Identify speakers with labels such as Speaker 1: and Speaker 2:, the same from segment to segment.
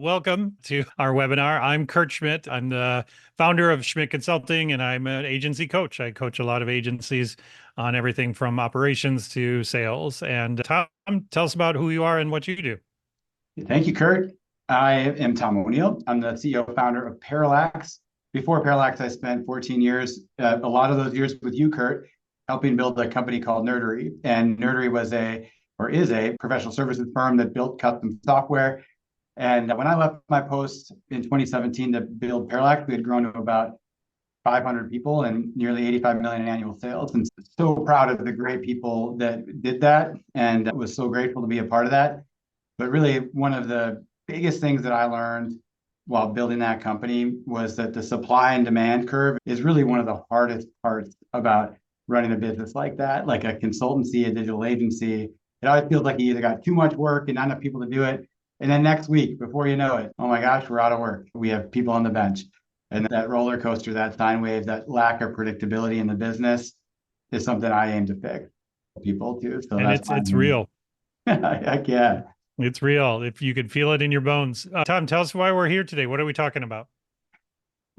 Speaker 1: Welcome to our webinar. I'm Kurt Schmidt. I'm the founder of Schmidt Consulting, and I'm an agency coach. I coach a lot of agencies on everything from operations to sales. And Tom, tell us about who you are and what you do.
Speaker 2: Thank you, Kurt. I am Tom O'Neill. I'm the CEO founder of Parallax. Before Parallax, I spent 14 years, a lot of those years with you, Kurt, helping build a company called Nerdery. And Nerdery is a professional services firm that built custom software. And when I left my post in 2017 to build Parallax, we had grown to about 500 people and nearly 85 million in annual sales. And so proud of the great people that did that, and was so grateful to be a part of that. But really, one of the biggest things that I learned while building that company was that the supply and demand curve is really one of the hardest parts about running a business like that, like a consultancy, a digital agency. It always feels like you either got too much work and not enough people to do it. And then next week, before you know it, oh my gosh, we're out of work. We have people on the bench. And that roller coaster, that sine wave, that lack of predictability in the business is something I aim to fix people too. So
Speaker 1: And
Speaker 2: that's
Speaker 1: it's real.
Speaker 2: Heck yeah.
Speaker 1: It's real. If you could feel it in your bones. Tom, tell us why we're here today. What are we talking about?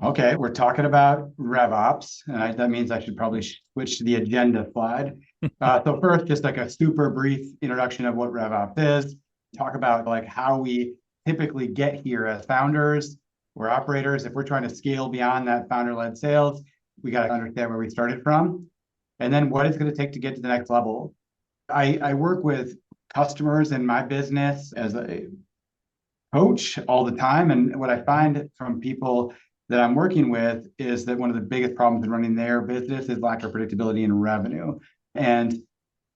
Speaker 2: Okay, we're talking about RevOps, and that means I should probably switch to the agenda slide. So first, just like a super brief introduction of what RevOps is. Talk about like how we typically get here as founders or operators. If we're trying to scale beyond that founder-led sales, we got to understand where we started from, and then what it's going to take to get to the next level. I work with customers in my business as a coach all the time, and what I find from people that I'm working with is that one of the biggest problems in running their business is lack of predictability in revenue. And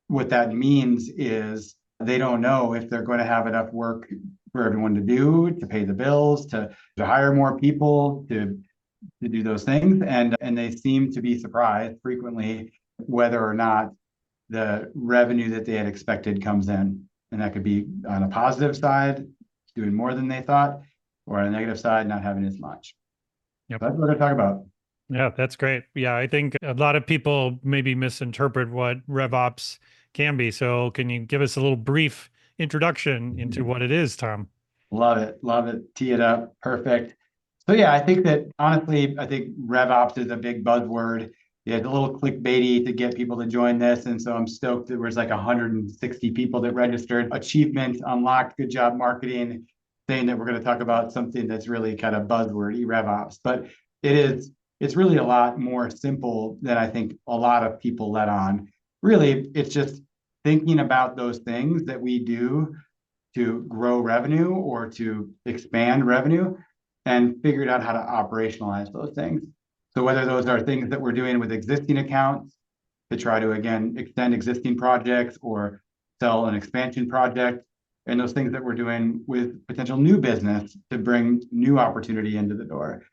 Speaker 2: what that means is they don't know if they're going to have enough work for everyone to do, to pay the bills, to hire more people, to do those things. And they seem to be surprised frequently whether or not the revenue that they had expected comes in. And that could be on a positive side, doing more than they thought, or on a negative side, not having as much.
Speaker 1: Yep.
Speaker 2: That's what we're going to talk about.
Speaker 1: Yeah, that's great. Yeah, I think a lot of people maybe misinterpret what RevOps can be. So can you give us a little brief introduction into what it is, Tom?
Speaker 2: Love it. Love it. Tee it up. Perfect. So yeah, I think that honestly, I think RevOps is a big buzzword. Yeah, it's a little clickbaity to get people to join this. And so I'm stoked there was like 160 people that registered. Achievement unlocked, good job marketing, saying that we're going to talk about something that's really kind of buzzwordy, RevOps. But it's really a lot more simple than I think a lot of people let on. Really, it's just thinking about those things that we do to grow revenue or to expand revenue and figured out how to operationalize those things. So whether those are things that we're doing with existing accounts to try to, again, extend existing projects or sell an expansion project, and those things that we're doing with potential new business to bring new opportunity into the door.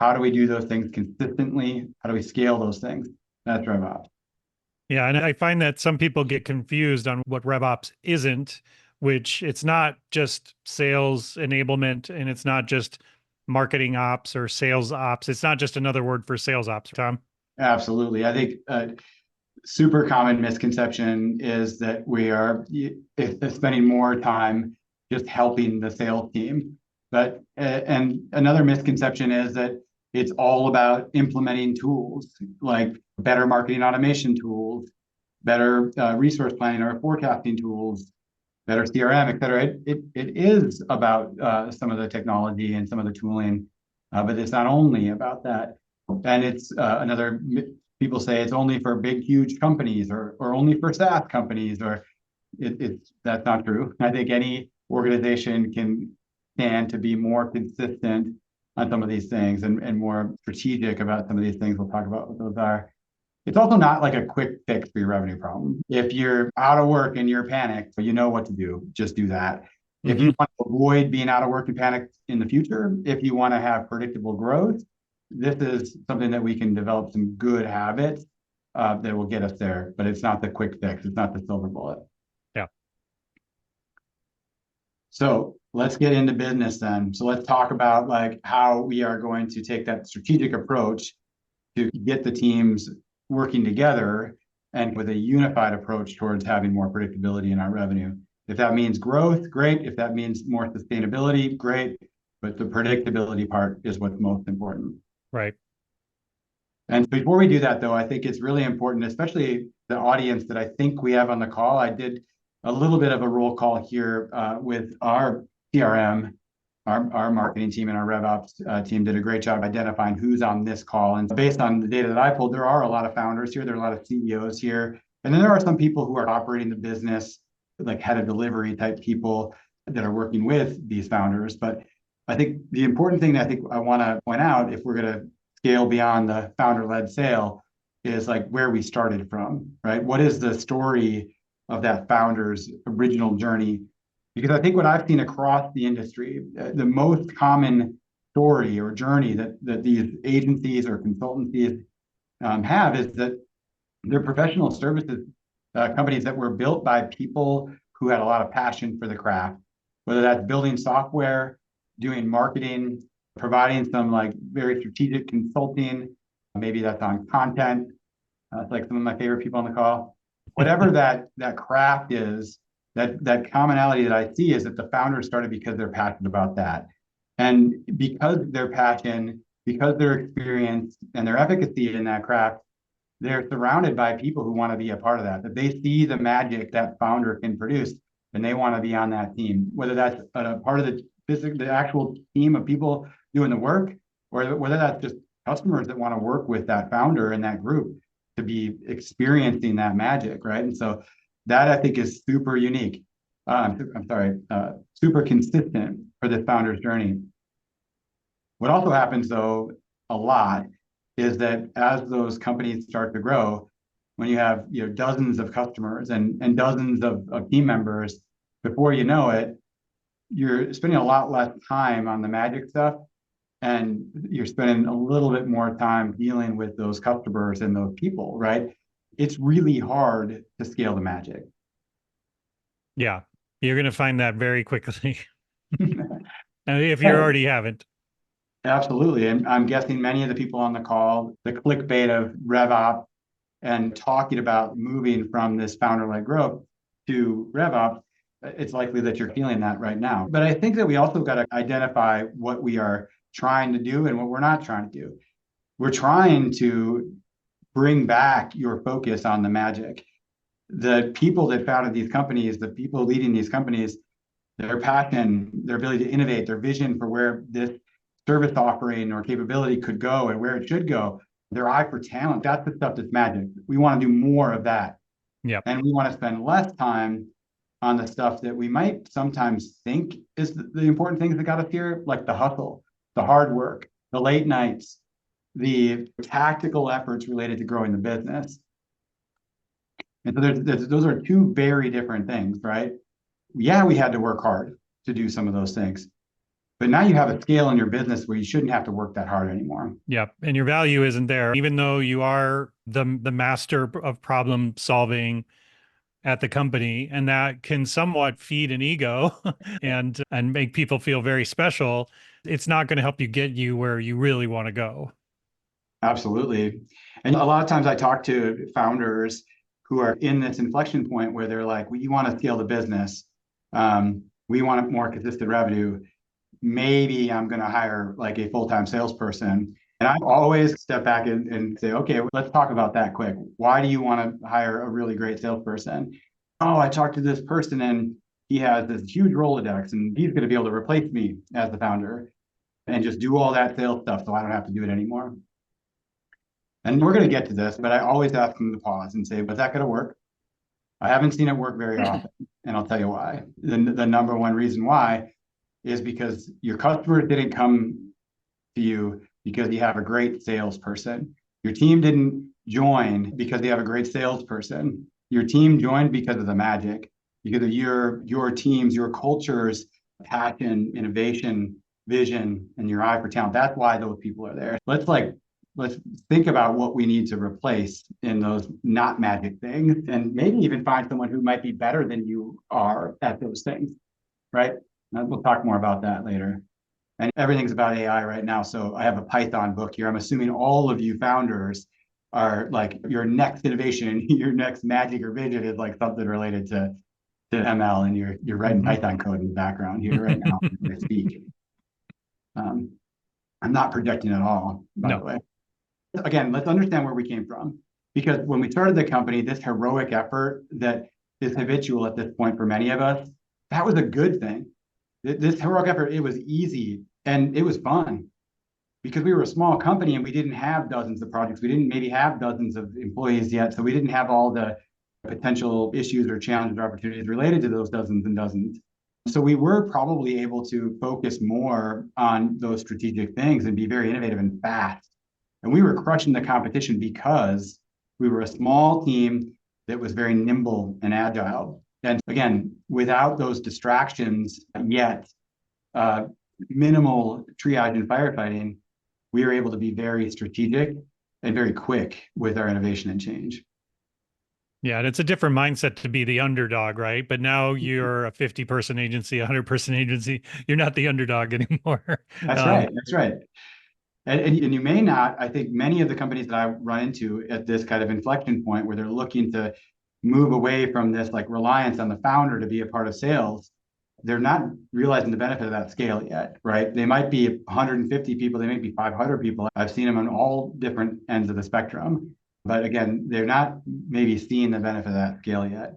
Speaker 2: How do we do those things consistently? How do we scale those things? That's RevOps.
Speaker 1: Yeah, and I find that some people get confused on what RevOps isn't, which it's not just sales enablement and it's not just marketing ops or sales ops. It's not just another word for sales ops, Tom.
Speaker 2: Absolutely. I think super common misconception is that we are spending more time just helping the sales team. But and another misconception is that it's all about implementing tools like better marketing automation tools, better resource planning or forecasting tools, better CRM, et cetera. It is about some of the technology and some of the tooling, but it's not only about that. And it's people say it's only for big, huge companies or only for SaaS companies, or that's not true. I think any organization can stand to be more consistent on some of these things and more strategic about some of these things. We'll talk about what those are. It's also not like a quick fix for your revenue problem. If you're out of work and you're panicked, you know what to do. Just do that. If you want to avoid being out of work and panicked in the future, if you want to have predictable growth, this is something that we can develop some good habits that will get us there. But it's not the quick fix. It's not the silver bullet.
Speaker 1: Yeah.
Speaker 2: So let's get into business then. So let's talk about like how we are going to take that strategic approach to get the teams working together and with a unified approach towards having more predictability in our revenue. If that means growth, great. If that means more sustainability, great. but the predictability part is what's most important.
Speaker 1: Right.
Speaker 2: And before we do that, though, I think it's really important, especially the audience that I think we have on the call. I did a little bit of a roll call here with our CRM, our marketing team and our RevOps team did a great job identifying who's on this call. And based on the data that I pulled, there are a lot of founders here. There are a lot of CEOs here. And then there are some people who are operating the business, like head of delivery type people that are working with these founders. But I think the important thing that I think I want to point out, if we're going to scale beyond the founder-led sale, is like where we started from, right? What is the story of that founder's original journey? Because I think what I've seen across the industry, the most common story or journey that these agencies or consultancies have is that they're professional services companies that were built by people who had a lot of passion for the craft, whether that's building software, doing marketing, providing some like very strategic consulting. Maybe that's on content. It's like some of my favorite people on the call. Whatever that craft is, that commonality that I see is that the founders started because they're passionate about that. And because their passion, because their experience and their efficacy in that craft, they're surrounded by people who want to be a part of that they see the magic that founder can produce, and they want to be on that team, whether that's a part of the actual team of people doing the work, or whether that's just customers that want to work with that founder and that group to be experiencing that magic, right? And so that I think is super unique. Super consistent for this founder's journey. What also happens though a lot is that as those companies start to grow, when you have dozens of customers and dozens of team members, before you know it, you're spending a lot less time on the magic stuff, and you're spending a little bit more time dealing with those customers and those people, right? It's really hard to scale the magic.
Speaker 1: Yeah, you're going to find that very quickly. If you already haven't.
Speaker 2: Absolutely. And I'm guessing many of the people on the call, the clickbait of RevOps and talking about moving from this founder-led growth to RevOps, it's likely that you're feeling that right now. But I think that we also got to identify what we are trying to do and what we're not trying to do. We're trying to bring back your focus on the magic. The people that founded these companies, the people leading these companies, their passion, their ability to innovate, their vision for where this service offering or capability could go and where it should go, their eye for talent, that's the stuff that's magic. We want to do more of that.
Speaker 1: Yep.
Speaker 2: And we want to spend less time on the stuff that we might sometimes think is the important things that got us here, like the hustle, the hard work, the late nights, the tactical efforts related to growing the business. And so those are two very different things, right? Yeah, we had to work hard to do some of those things, but now you have a scale in your business where you shouldn't have to work that hard anymore.
Speaker 1: Yep. And your value isn't there, even though you are the master of problem solving at the company, and that can somewhat feed an ego and make people feel very special. It's not going to help you where you really want to go.
Speaker 2: Absolutely. And a lot of times I talk to founders who are in this inflection point where they're like, we want to scale the business. We want more consistent revenue. Maybe I'm going to hire like a full-time salesperson. And I always step back and say, okay, let's talk about that quick. Why do you want to hire a really great salesperson? Oh, I talked to this person and he has this huge Rolodex and he's going to be able to replace me as the founder and just do all that sales stuff so I don't have to do it anymore. And we're going to get to this, but I always ask them to pause and say, was that going to work? I haven't seen it work very often, and I'll tell you why. The number one reason why is because your customers didn't come to you because you have a great salesperson. Your team didn't join because you have a great salesperson. Your team joined because of the magic, because of your team's, your culture's passion, innovation, vision, and your eye for talent. That's why those people are there. Let's think about what we need to replace in those not magic things, and maybe even find someone who might be better than you are at those things, right? And we'll talk more about that later. And everything's about AI right now. So I have a Python book here. I'm assuming all of you founders are like your next innovation, your next magic or vision is like something related to ML, and you're writing Python code in the background here right now as I speak. I'm not projecting at all, by the way. Again, let's understand where we came from. Because when we started the company, this heroic effort that is habitual at this point for many of us, that was a good thing. This heroic effort, it was easy and it was fun because we were a small company and we didn't have dozens of projects. We didn't maybe have dozens of employees yet. So we didn't have all the potential issues or challenges or opportunities related to those dozens and dozens. So we were probably able to focus more on those strategic things and be very innovative and fast. And we were crushing the competition because we were a small team that was very nimble and agile. And again, without those distractions yet, minimal triage and firefighting, we were able to be very strategic and very quick with our innovation and change.
Speaker 1: Yeah, and it's a different mindset to be the underdog, right? But now you're a 50-person agency, a 100-person agency. You're not the underdog anymore.
Speaker 2: That's right. That's right. And you may not, I think many of the companies that I run into at this kind of inflection point where they're looking to move away from this like reliance on the founder to be a part of sales, they're not realizing the benefit of that scale yet, right? They might be 150 people, they may be 500 people. I've seen them on all different ends of the spectrum. But again, they're not maybe seeing the benefit of that scale yet.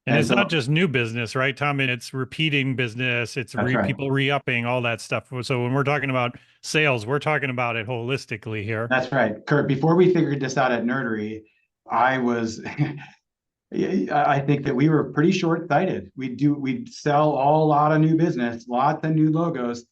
Speaker 1: And it's not just new business, right, Tom? And it's repeating business. It's people re-upping, all that stuff. So when we're talking about sales, we're talking about it holistically here.
Speaker 2: That's right. Kurt, before we figured this out at Nerdery, I think that we were pretty short-sighted. We'd sell a lot of new business, lots of new logos,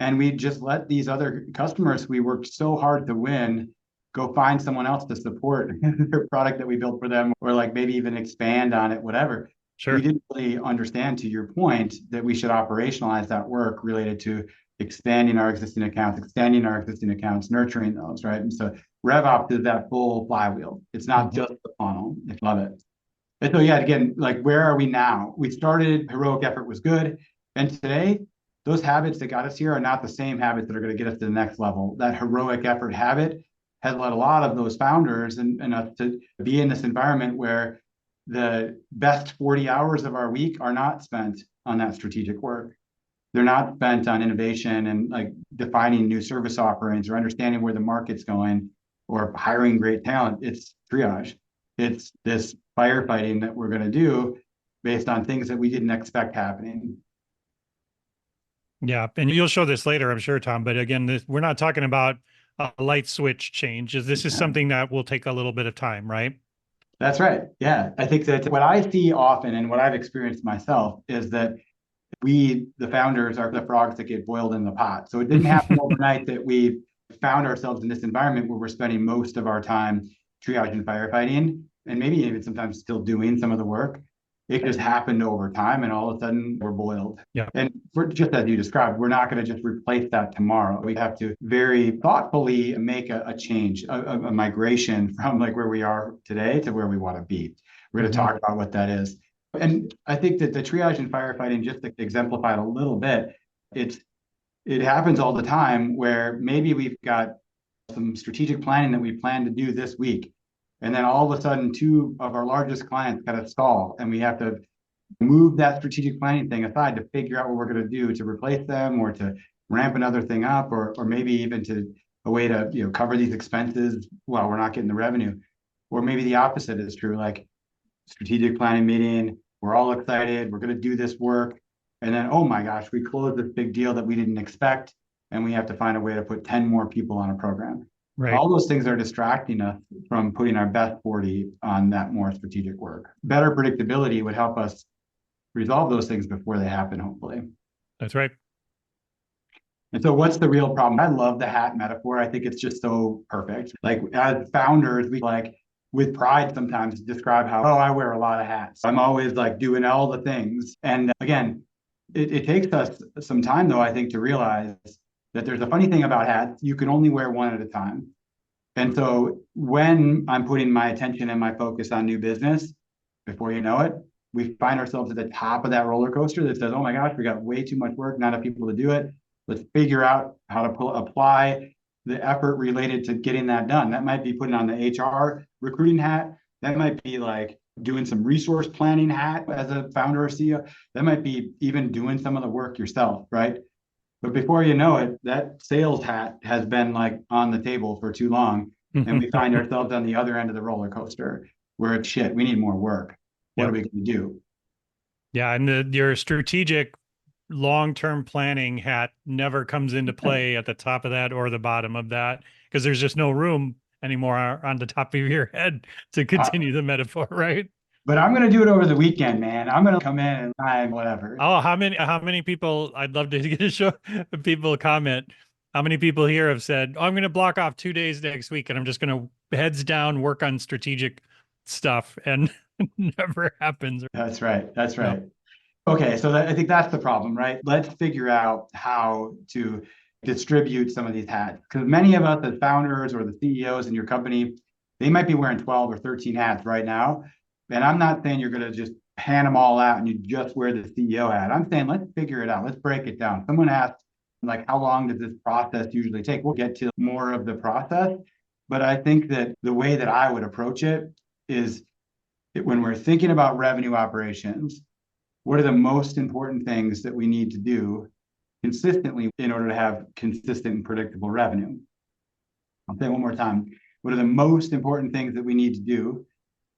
Speaker 2: and we'd just let these other customers we worked so hard to win go find someone else to support their product that we built for them, or like maybe even expand on it, whatever.
Speaker 1: Sure.
Speaker 2: We didn't really understand, to your point, that we should operationalize that work related to expanding our existing accounts, nurturing those, right? And so RevOps is that full flywheel. It's not just the funnel. I love it. And so, yeah, again, like, where are we now? We started, heroic effort was good. And today, those habits that got us here are not the same habits that are going to get us to the next level. That heroic effort habit has led a lot of those founders and us to be in this environment where the best 40 hours of our week are not spent on that strategic work. They're not spent on innovation and like defining new service offerings or understanding where the market's going or hiring great talent. It's triage. It's this firefighting that we're going to do based on things that we didn't expect happening.
Speaker 1: Yeah, and you'll show this later, I'm sure, Tom. But again, we're not talking about a light switch change. This is something that will take a little bit of time, right?
Speaker 2: That's right. Yeah, I think that what I see often and what I've experienced myself is that we, the founders, are the frogs that get boiled in the pot. So it didn't happen overnight that we found ourselves in this environment where we're spending most of our time triage and firefighting, and maybe even sometimes still doing some of the work. It just happened over time, and all of a sudden we're boiled.
Speaker 1: Yeah.
Speaker 2: And just as you described, we're not going to just replace that tomorrow. We have to very thoughtfully make a change, a migration from like where we are today to where we want to be. We're going to talk about what that is. And I think that the triage and firefighting, just to exemplify it a little bit, it happens all the time where maybe we've got some strategic planning that we plan to do this week. And then all of a sudden, two of our largest clients kind of stall, and we have to move that strategic planning thing aside to figure out what we're going to do to replace them or to ramp another thing up, or maybe even to a way to cover these expenses while we're not getting the revenue. Or maybe the opposite is true, like strategic planning meeting, we're all excited, we're going to do this work. And then, oh my gosh, we closed this big deal that we didn't expect, and we have to find a way to put 10 more people on a program. Right. All those things are distracting us from putting our best 40 on that more strategic work. Better predictability would help us resolve those things before they happen, hopefully.
Speaker 1: That's right.
Speaker 2: And so what's the real problem? I love the hat metaphor. I think it's just so perfect. Like, as founders, we like with pride sometimes describe how, I wear a lot of hats. I'm always like doing all the things. And again, it takes us some time, though, I think, to realize that there's a funny thing about hats. You can only wear one at a time. And so when I'm putting my attention and my focus on new business, before you know it, we find ourselves at the top of that roller coaster that says, oh my gosh, we got way too much work, not enough people to do it. Let's figure out how to apply the effort related to getting that done. That might be putting on the HR recruiting hat. That might be like doing some resource planning hat as a founder or CEO. That might be even doing some of the work yourself, right? But before you know it, that sales hat has been like on the table for too long. And we find ourselves on the other end of the roller coaster where it's shit, we need more work. What are
Speaker 1: Yep.
Speaker 2: we going to do?
Speaker 1: Yeah, and your strategic long-term planning hat never comes into play at the top of that or the bottom of that because there's just no room anymore on the top of your head to
Speaker 2: Uh,
Speaker 1: continue the metaphor, right?
Speaker 2: but I'm going to do it over the weekend, man. I'm going to come in and I'm whatever.
Speaker 1: Oh, how many people I'd love to get a show people comment. How many people here have said, oh, I'm going to block off 2 days next week and I'm just going to heads down work on strategic stuff and never happens.
Speaker 2: That's right. That's
Speaker 1: No.
Speaker 2: right. Okay, so I think that's the problem, right? Let's figure out how to distribute some of these hats. Because many of us as founders or the CEOs in your company, they might be wearing 12 or 13 hats right now. And I'm not saying you're going to just pan them all out and you just wear the CEO hat. I'm saying let's figure it out. Let's break it down. Someone asked, like, how long does this process usually take? We'll get to more of the process. But I think that the way that I would approach it is that when we're thinking about revenue operations, what are the most important things that we need to do consistently in order to have consistent and predictable revenue? I'll say it one more time. What are the most important things that we need to do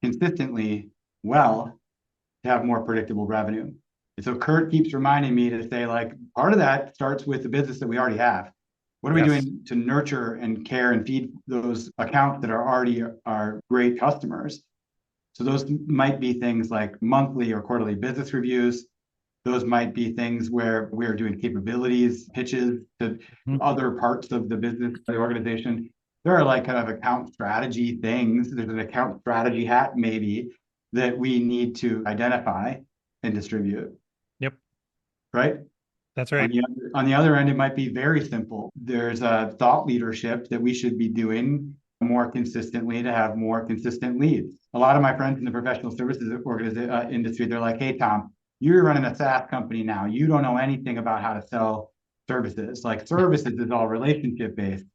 Speaker 2: consistently well to have more predictable revenue? And so Kurt keeps reminding me to say, like, part of that starts with the business that we already have. What are we
Speaker 1: Yes.
Speaker 2: doing to nurture and care and feed those accounts that are already our great customers? So those might be things like monthly or quarterly business reviews. Those might be things where we're doing capabilities, pitches to
Speaker 1: Mhm.
Speaker 2: other parts of the business, the organization. There are like kind of account strategy things. There's an account strategy hat maybe that we need to identify and distribute,
Speaker 1: Yep.
Speaker 2: right?
Speaker 1: That's
Speaker 2: On
Speaker 1: right.
Speaker 2: the other end, it might be very simple. There's a thought leadership that we should be doing more consistently to have more consistent leads. A lot of my friends in the professional services industry, they're like, hey, Tom, you're running a SaaS company now. You don't know anything about how to sell services. Like services is all relationship based.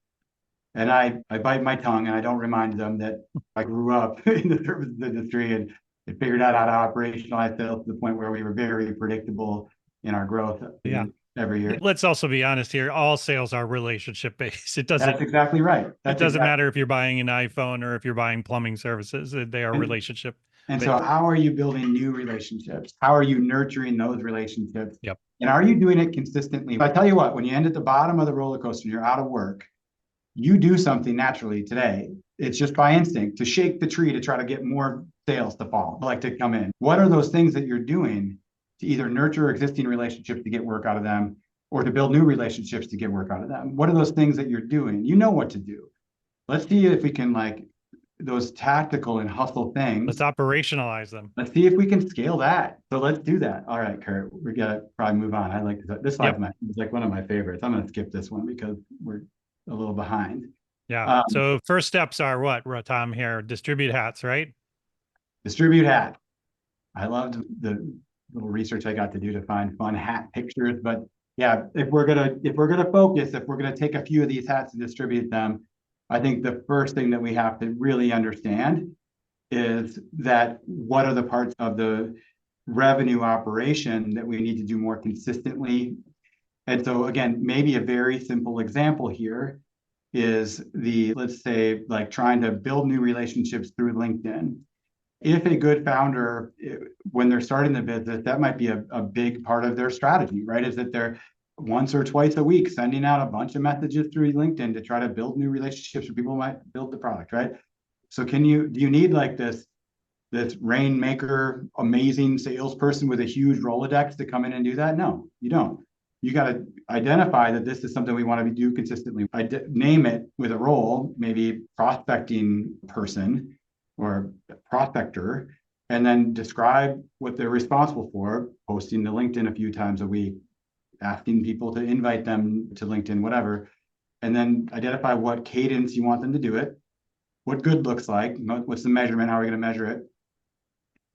Speaker 2: And I bite my tongue and I don't remind them that I grew up in the services industry and figured out how to operationalize sales to the point where we were very predictable in our growth
Speaker 1: Yeah.
Speaker 2: every year.
Speaker 1: Let's also be honest here. All sales are relationship based. It
Speaker 2: That's
Speaker 1: doesn't
Speaker 2: exactly right.
Speaker 1: it
Speaker 2: That's
Speaker 1: doesn't
Speaker 2: exactly.
Speaker 1: matter if you're buying an iPhone or if you're buying plumbing services. They are
Speaker 2: And,
Speaker 1: relationship
Speaker 2: and so
Speaker 1: based.
Speaker 2: how are you building new relationships? How are you nurturing those relationships?
Speaker 1: Yep.
Speaker 2: And are you doing it consistently? I tell you what, when you end at the bottom of the roller coaster and you're out of work, you do something naturally today. It's just by instinct to shake the tree to try to get more sales to fall, like to come in. What are those things that you're doing to either nurture existing relationships to get work out of them or to build new relationships to get work out of them? What are those things that you're doing? You know what to do. Let's see if we can like those tactical and hustle
Speaker 1: Let's
Speaker 2: things.
Speaker 1: operationalize them.
Speaker 2: Let's see if we can scale that. So let's do that. All right, Kurt, we gotta probably move on. I like this slide's
Speaker 1: Yep.
Speaker 2: it's like one of my favorites. I'm gonna skip this one because we're a little behind.
Speaker 1: Yeah.
Speaker 2: Um,
Speaker 1: So first steps are what, Tom, here? Distribute hats, right?
Speaker 2: Distribute hat. I loved the little research I got to do to find fun hat pictures. But yeah, if we're gonna focus, if we're gonna take a few of these hats and distribute them, I think the first thing that we have to really understand is that what are the parts of the revenue operation that we need to do more consistently. And so again, maybe a very simple example here is let's say, like trying to build new relationships through LinkedIn. If a good founder, when they're starting the business, that might be a big part of their strategy, right? Is that they're once or twice a week sending out a bunch of messages through LinkedIn to try to build new relationships where people might build the product, right? So do you need like this rainmaker, amazing salesperson with a huge Rolodex to come in and do that? No, you don't. You got to identify that this is something we want to do consistently. Name it with a role, maybe prospecting person or prospector, and then describe what they're responsible for, posting to LinkedIn a few times a week, asking people to invite them to LinkedIn, whatever, and then identify what cadence you want them to do it, what good looks like, what's the measurement, how are we going to measure it,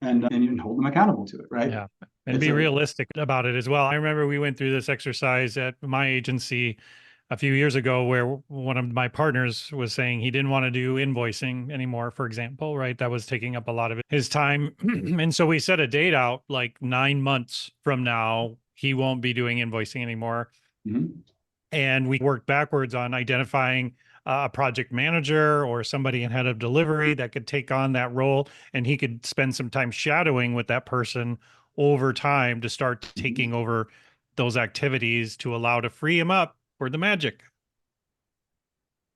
Speaker 2: and you can hold them accountable to it, right?
Speaker 1: Yeah. And
Speaker 2: It's
Speaker 1: be
Speaker 2: a
Speaker 1: realistic about it as well. I remember we went through this exercise at my agency a few years ago where one of my partners was saying he didn't want to do invoicing anymore, for example, right? That was taking up a lot of his time. And so we set a date out like 9 months from now, he won't be doing invoicing anymore.
Speaker 2: Mhm.
Speaker 1: And we worked backwards on identifying a project manager or somebody in head of delivery that could take on that role. And he could spend some time shadowing with that person over time to start taking over those activities to allow to free him up for the magic.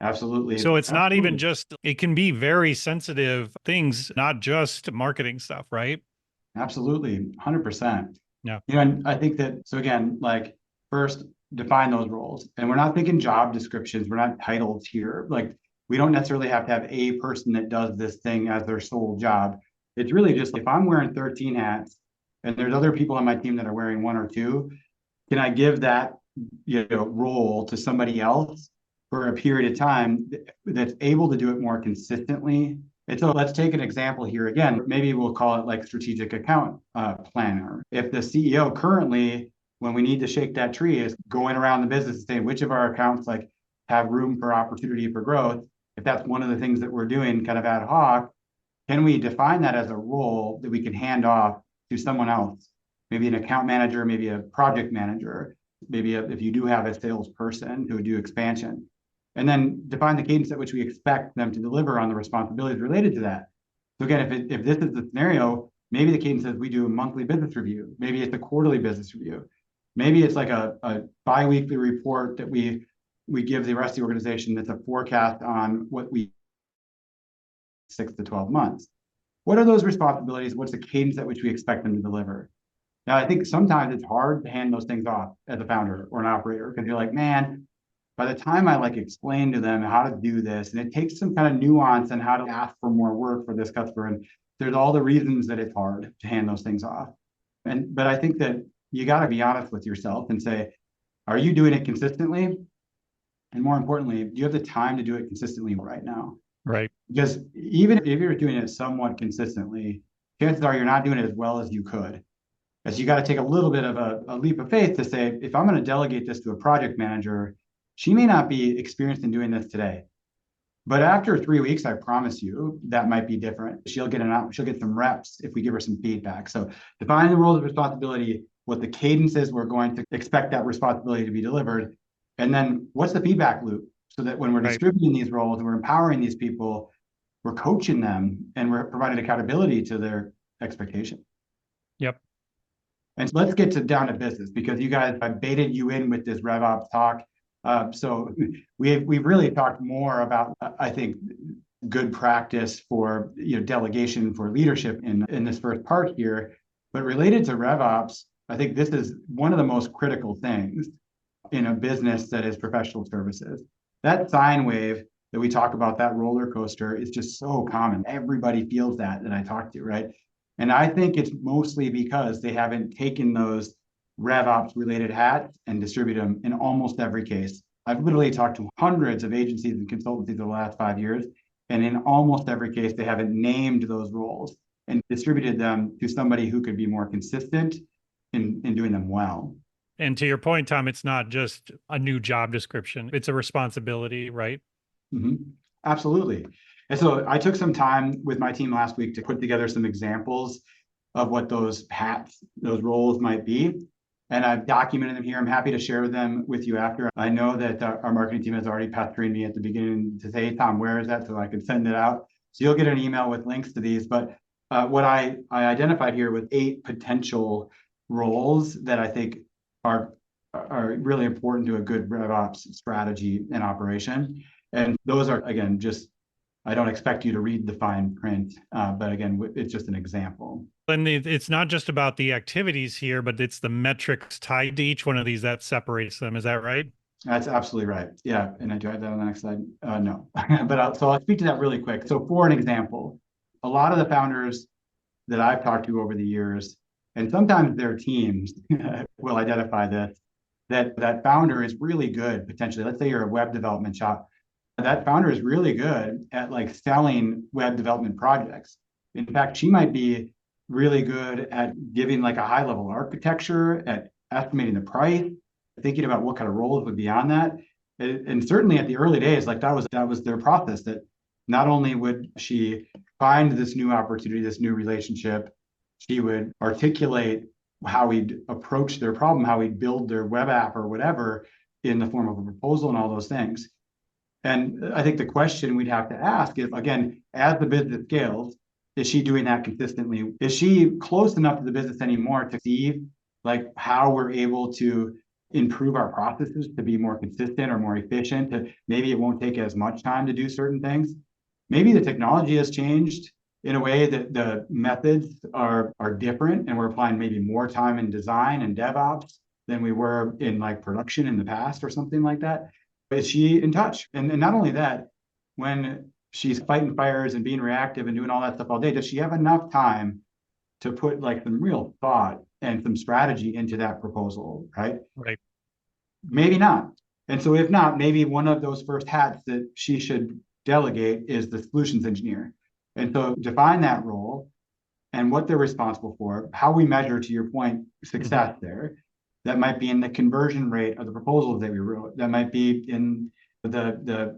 Speaker 2: Absolutely.
Speaker 1: So it's not even
Speaker 2: Absolutely.
Speaker 1: just, it can be very sensitive things, not just marketing stuff, right?
Speaker 2: Absolutely. 100%.
Speaker 1: Yeah.
Speaker 2: And I think that, so again, like first define those roles. And we're not thinking job descriptions. We're not titles here. Like we don't necessarily have to have a person that does this thing as their sole job. It's really just if I'm wearing 13 hats and there's other people on my team that are wearing one or two, can I give that role to somebody else for a period of time that's able to do it more consistently? And so let's take an example here again. Maybe we'll call it like strategic account planner. If the CEO currently, when we need to shake that tree, is going around the business and saying which of our accounts like have room for opportunity for growth, if that's one of the things that we're doing kind of ad hoc, can we define that as a role that we can hand off to someone else? Maybe an account manager, maybe a project manager, maybe if you do have a salesperson who would do expansion. And then define the cadence at which we expect them to deliver on the responsibilities related to that. So again, if this is the scenario, maybe the cadence says we do a monthly business review. Maybe it's a quarterly business review. Maybe it's like a bi-weekly report that we give the rest of the organization that's a forecast on what we 6 to 12 months. What are those responsibilities? What's the cadence at which we expect them to deliver? Now, I think sometimes it's hard to hand those things off as a founder or an operator because you're like, man, by the time I like explain to them how to do this, and it takes some kind of nuance and how to ask for more work for this customer, and there's all the reasons that it's hard to hand those things off. But I think that you got to be honest with yourself and say, are you doing it consistently? And more importantly, do you have the time to do it consistently right now?
Speaker 1: Right.
Speaker 2: Because even if you're doing it somewhat consistently, chances are you're not doing it as well as you could. As you got to take a little bit of a leap of faith to say, if I'm going to delegate this to a project manager, she may not be experienced in doing this today. But after 3 weeks, I promise you that might be different. She'll get some reps if we give her some feedback. So define the roles of responsibility, what the cadence is we're going to expect that responsibility to be delivered, and then what's the feedback loop so that when we're
Speaker 1: Right.
Speaker 2: distributing these roles and we're empowering these people, we're coaching them and we're providing accountability to their expectation.
Speaker 1: Yep.
Speaker 2: And so let's get down to business because you guys, I baited you in with this RevOps talk. So we've really talked more about, I think, good practice for delegation for leadership in this first part here. But related to RevOps, I think this is one of the most critical things in a business that is professional services. That sine wave that we talk about, that roller coaster, is just so common. Everybody feels that I talk to, right? And I think it's mostly because they haven't taken those RevOps related hats and distributed them in almost every case. I've literally talked to hundreds of agencies and consultancies over the last 5 years, and in almost every case, they haven't named those roles and distributed them to somebody who could be more consistent in doing them well.
Speaker 1: And to your point, Tom, it's not just a new job description, it's a responsibility, right?
Speaker 2: Mm-hmm. Absolutely. And so I took some time with my team last week to put together some examples of what those hats, those roles might be. And I've documented them here. I'm happy to share them with you after. I know that our marketing team has already pestering me at the beginning to say, hey, Tom, where is that? So I can send it out. So you'll get an email with links to these. But what I identified here with 8 potential roles that I think are really important to a good RevOps strategy and operation. And those are, again, just, I don't expect you to read the fine print, but again, it's just an example.
Speaker 1: And it's not just about the activities here, but it's the metrics tied to each one of these that separates them. Is that right?
Speaker 2: That's absolutely right. Yeah. And I do have that on the next slide. No, but I'll speak to that really quick. So for an example, a lot of the founders that I've talked to over the years, and sometimes their teams will identify this, that founder is really good potentially. Let's say you're a web development shop. That founder is really good at like selling web development projects. In fact, she might be really good at giving like a high level architecture, at estimating the price, thinking about what kind of roles would be on that. And certainly at the early days, like that was their process, that not only would she find this new opportunity, this new relationship, she would articulate how we'd approach their problem, how we'd build their web app or whatever, in the form of a proposal and all those things. And I think the question we'd have to ask is, again, as the business scales, is she doing that consistently? Is she close enough to the business anymore to see like how we're able to improve our processes to be more consistent or more efficient? Maybe it won't take as much time to do certain things. Maybe the technology has changed in a way that the methods are different, and we're applying maybe more time in design and DevOps than we were in like production in the past or something like that. Is she in touch? And not only that, when she's fighting fires and being reactive and doing all that stuff all day, does she have enough time to put like some real thought and some strategy into that proposal, right?
Speaker 1: Right.
Speaker 2: Maybe not. And so if not, maybe one of those first hats that she should delegate is the solutions engineer. And so define that role and what they're responsible for, how we measure, to your point, success there. That might be in the conversion rate of the proposals that we wrote. That might be in the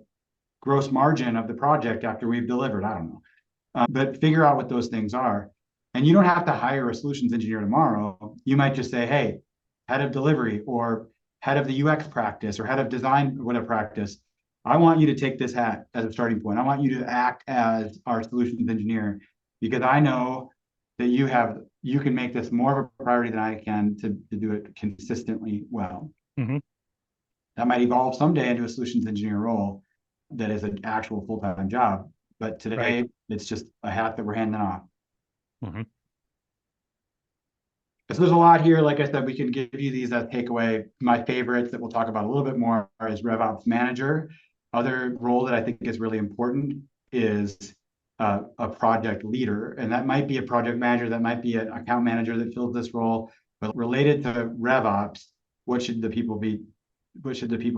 Speaker 2: gross margin of the project after we've delivered. I don't know. But figure out what those things are. And you don't have to hire a solutions engineer tomorrow. You might just say, hey, head of delivery or head of the UX practice or head of design, whatever practice, I want you to take this hat as a starting point. I want you to act as our solutions engineer because I know that you can make this more of a priority than I can to do it consistently well. That might evolve someday into a solutions engineer role that is an actual full-time job. But today, it's just a hat that we're handing off. So there's a lot here. Like I said, we can give you these as takeaway. My favorites that we'll talk about a little bit more is RevOps manager. Other role that I think is really important is a project leader. And that might be a project manager, that might be an account manager that fills this role. But related to RevOps, what should the people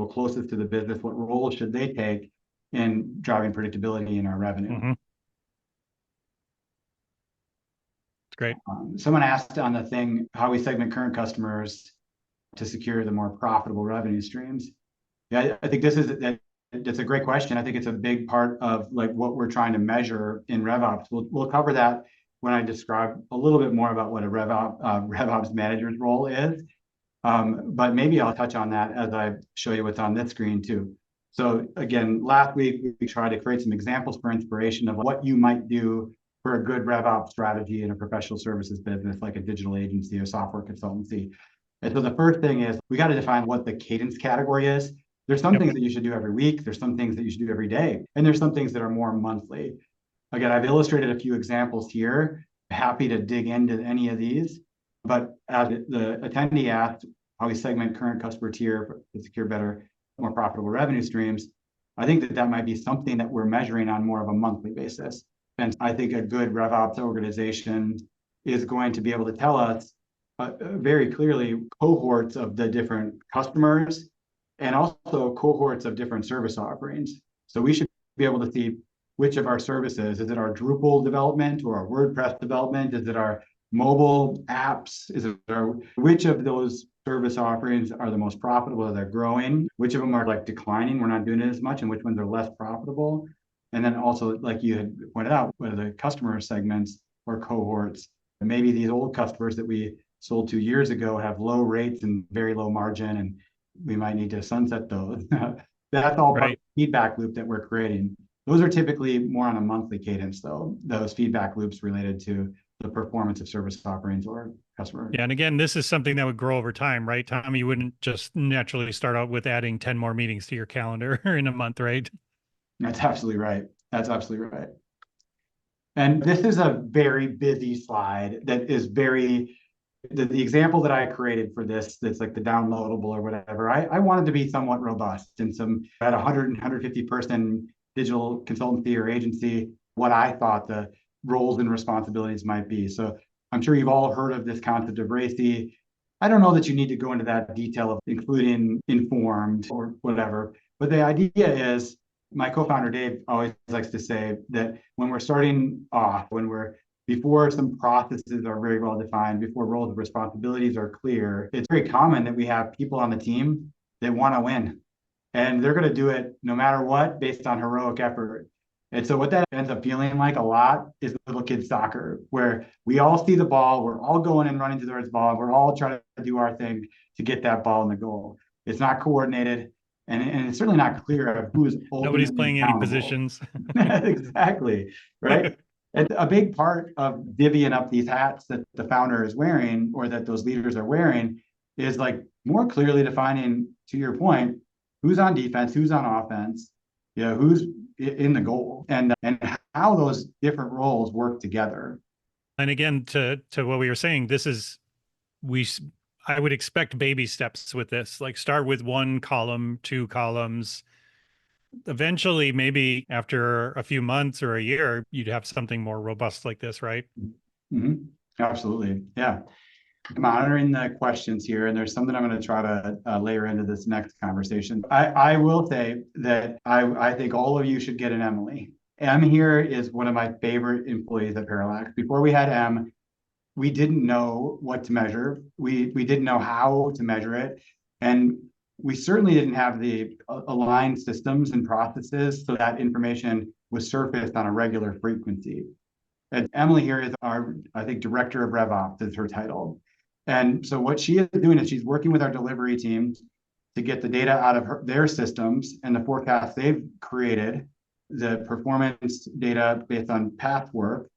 Speaker 2: closest to the business, what role should they take in driving predictability in our revenue?
Speaker 1: Great.
Speaker 2: Someone asked on the thing how we segment current customers to secure the more profitable revenue streams. Yeah, I think that's a great question. I think it's a big part of like what we're trying to measure in RevOps. We'll cover that when I describe a little bit more about what a RevOps manager's role is. But maybe I'll touch on that as I show you what's on this screen too. So again, last week we tried to create some examples for inspiration of what you might do for a good RevOps strategy in a professional services business like a digital agency or software consultancy. And so the first thing is we got to define what the cadence category is. There's some things that you should do every week. There's some things that you should do every day. And there's some things that are more monthly. Again, I've illustrated a few examples here. Happy to dig into any of these. But as the attendee asked, how we segment current customer tier to secure better, more profitable revenue streams, I think that might be something that we're measuring on more of a monthly basis. And I think a good RevOps organization is going to be able to tell us very clearly cohorts of the different customers and also cohorts of different service offerings. So we should be able to see which of our services, is it our Drupal development or our WordPress development? Is it our mobile apps? Which of those service offerings are the most profitable? They're growing. Which of them are like declining? We're not doing it as much, and which ones are less profitable? And then also, like you had pointed out, whether the customer segments or cohorts, and maybe these old customers that we sold 2 years ago have low rates and very low margin, and we might need to sunset those. That's all part of the feedback loop that we're creating. Those are typically more on a monthly cadence, though, those feedback loops related to the performance of service offerings or customer.
Speaker 1: Yeah. And again, this is something that would grow over time, right, Tom? You wouldn't just naturally start out with adding 10 more meetings to your calendar in a month, right?
Speaker 2: That's absolutely right. That's absolutely right. And this is a very busy slide that is very, the example that I created for this, that's like the downloadable or whatever, I wanted to be somewhat robust and at 150 person digital consultancy or agency, what I thought the roles and responsibilities might be. So I'm sure you've all heard of this concept of RACI. I don't know that you need to go into that detail of including informed or whatever, but the idea is, my co-founder Dave always likes to say that when we're starting off, before some processes are very well defined, before roles and responsibilities are clear, it's very common that we have people on the team that want to win. And they're going to do it no matter what, based on heroic effort. And so what that ends up feeling like a lot is little kid soccer, where we all see the ball, we're all going and running towards the ball, we're all trying to do our thing to get that ball in the goal. It's not coordinated, and it's certainly not clear of who is
Speaker 1: Nobody's
Speaker 2: ultimately
Speaker 1: playing any
Speaker 2: accountable.
Speaker 1: positions.
Speaker 2: Exactly, right? And a big part of divvying up these hats that the founder is wearing or that those leaders are wearing is like more clearly defining, to your point, who's on defense, who's on offense, who's in the goal, and how those different roles work together.
Speaker 1: And again, to what we were saying, this is we I would expect baby steps with this. Like start with one column, two columns. Eventually, maybe after a few months or a year, you'd have something more robust like this, right?
Speaker 2: Mm-hmm. Absolutely. Yeah. I'm monitoring the questions here, and there's something I'm going to try to layer into this next conversation. I will say that I think all of you should get an Emily. Em here is one of my favorite employees at Parallax. Before we had Em, we didn't know what to measure. We didn't know how to measure it, and we certainly didn't have the aligned systems and processes so that information was surfaced on a regular frequency. And Emily here is our, I think, director of RevOps is her title. And so what she is doing is she's working with our delivery teams to get the data out of their systems and the forecasts they've created, the performance data based on past work.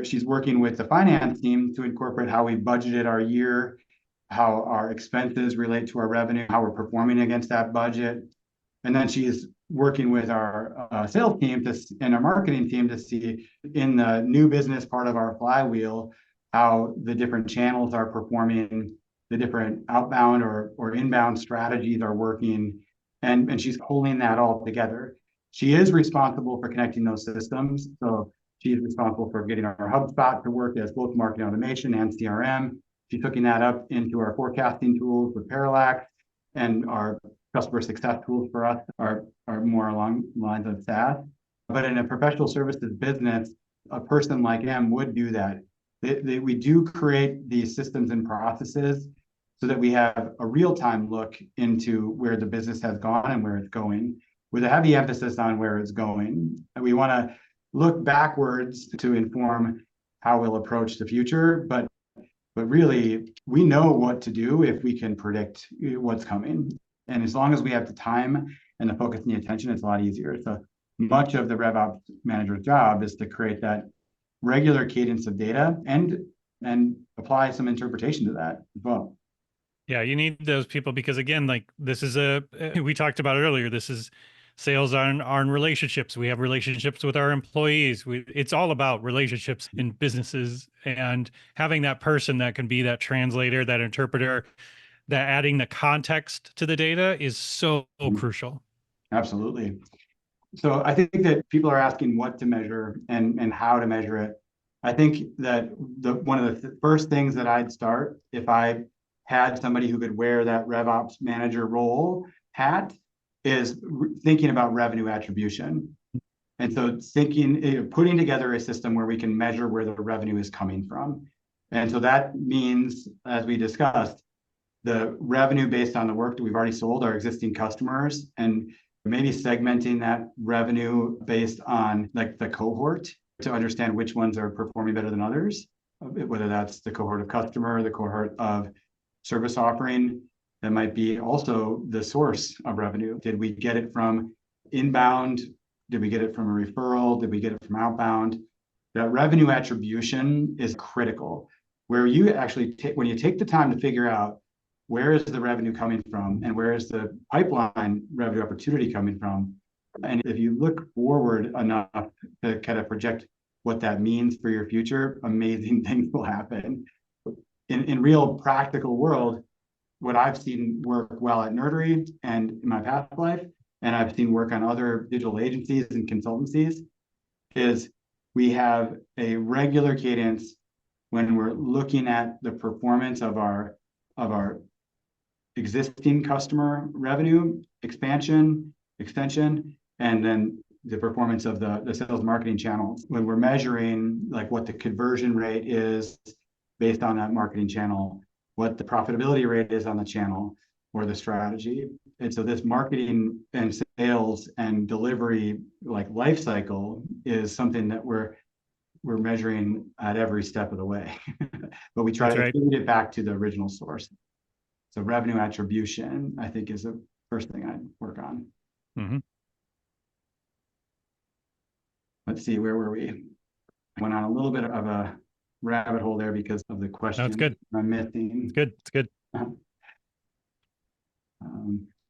Speaker 2: She's working with the finance team to incorporate how we budgeted our year, how our expenses relate to our revenue, how we're performing against that budget. And then she's working with our sales team and our marketing team to see in the new business part of our flywheel how the different channels are performing, the different outbound or inbound strategies are working, and she's pulling that all together. She is responsible for connecting those systems. So she's responsible for getting our HubSpot to work as both marketing automation and CRM. She's hooking that up into our forecasting tools with Parallax, and our customer success tools for us are more along the lines of SaaS. But in a professional services business, a person like Em would do that. We do create these systems and processes so that we have a real-time look into where the business has gone and where it's going, with a heavy emphasis on where it's going. And we want to look backwards to inform how we'll approach the future, but really, we know what to do if we can predict what's coming. And as long as we have the time and the focus and the attention, it's a lot easier. So much of the RevOps manager's job is to create that regular cadence of data and apply some interpretation to that as well.
Speaker 1: Yeah, you need those people because again, like this is we talked about it earlier. This is sales on relationships. We have relationships with our employees. It's all about relationships in businesses, and having that person that can be that translator, that interpreter, that adding the context to the data is so crucial.
Speaker 2: Absolutely. So I think that people are asking what to measure and how to measure it. I think that one of the first things that I'd start if I had somebody who could wear that RevOps manager role hat is thinking about revenue attribution. And so putting together a system where we can measure where the revenue is coming from. And so that means, as we discussed, the revenue based on the work that we've already sold our existing customers, and maybe segmenting that revenue based on like the cohort to understand which ones are performing better than others, whether that's the cohort of customer, the cohort of service offering. That might be also the source of revenue. Did we get it from inbound? Did we get it from a referral? Did we get it from outbound? That revenue attribution is critical, where you actually when you take the time to figure out where is the revenue coming from and where is the pipeline revenue opportunity coming from, and if you look forward enough to kind of project what that means for your future, amazing things will happen. In real practical world, what I've seen work well at Nerdery and in my past life, and I've seen work on other digital agencies and consultancies, is we have a regular cadence when we're looking at the performance of our existing customer revenue expansion, extension, and then the performance of the sales marketing channels. When we're measuring like what the conversion rate is based on that marketing channel, what the profitability rate is on the channel or the strategy. And so this marketing and sales and delivery like life cycle is something that we're measuring at every step of the way. But we try to feed it back to the original source. So revenue attribution, I think, is the first thing I'd work on.
Speaker 1: Mm-hmm.
Speaker 2: Let's see, where were we? I went on a little bit of a rabbit hole there because of the question.
Speaker 1: No, it's good.
Speaker 2: I'm missing.
Speaker 1: It's good. It's good.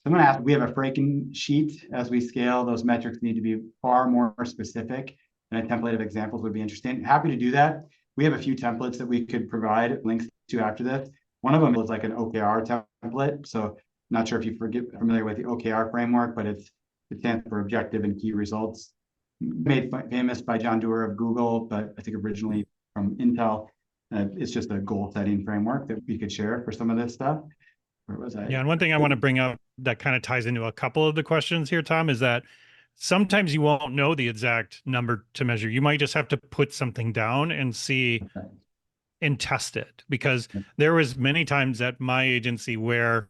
Speaker 2: Someone asked, we have a Franken sheet as we scale. Those metrics need to be far more specific, and a template of examples would be interesting. Happy to do that. We have a few templates that we could provide links to after this. One of them is like an OKR template. So not sure if you're familiar with the OKR framework, but it stands for objective and key results. Made famous by John Doerr of Google, but I think originally from Intel. It's just a goal setting framework that we could share for some of this stuff. Where was I?
Speaker 1: Yeah, and one thing I want to bring up that kind of ties into a couple of the questions here, Tom, is that sometimes you won't know the exact number to measure. You might just have to put something down and see and test it, because there was many times at my agency where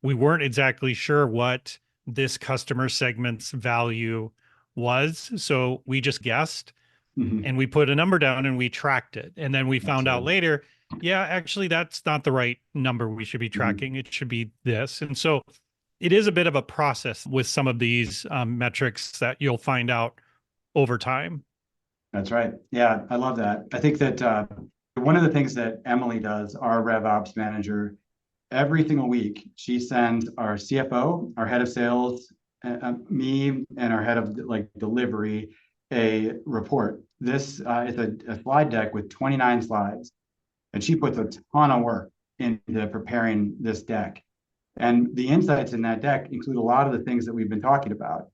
Speaker 1: we weren't exactly sure what this customer segment's value was. So we just guessed and we put a number down and we tracked it. And then we found out later, yeah, actually, that's not the right number we should be tracking. It should be this. And so it is a bit of a process with some of these metrics that you'll find out over time.
Speaker 2: That's right. Yeah, I love that. I think that one of the things that Emily does, our RevOps manager, every single week, she sends our CFO, our head of sales, me, and our head of delivery a report. This is a slide deck with 29 slides. And she puts a ton of work into preparing this deck. And the insights in that deck include a lot of the things that we've been talking about.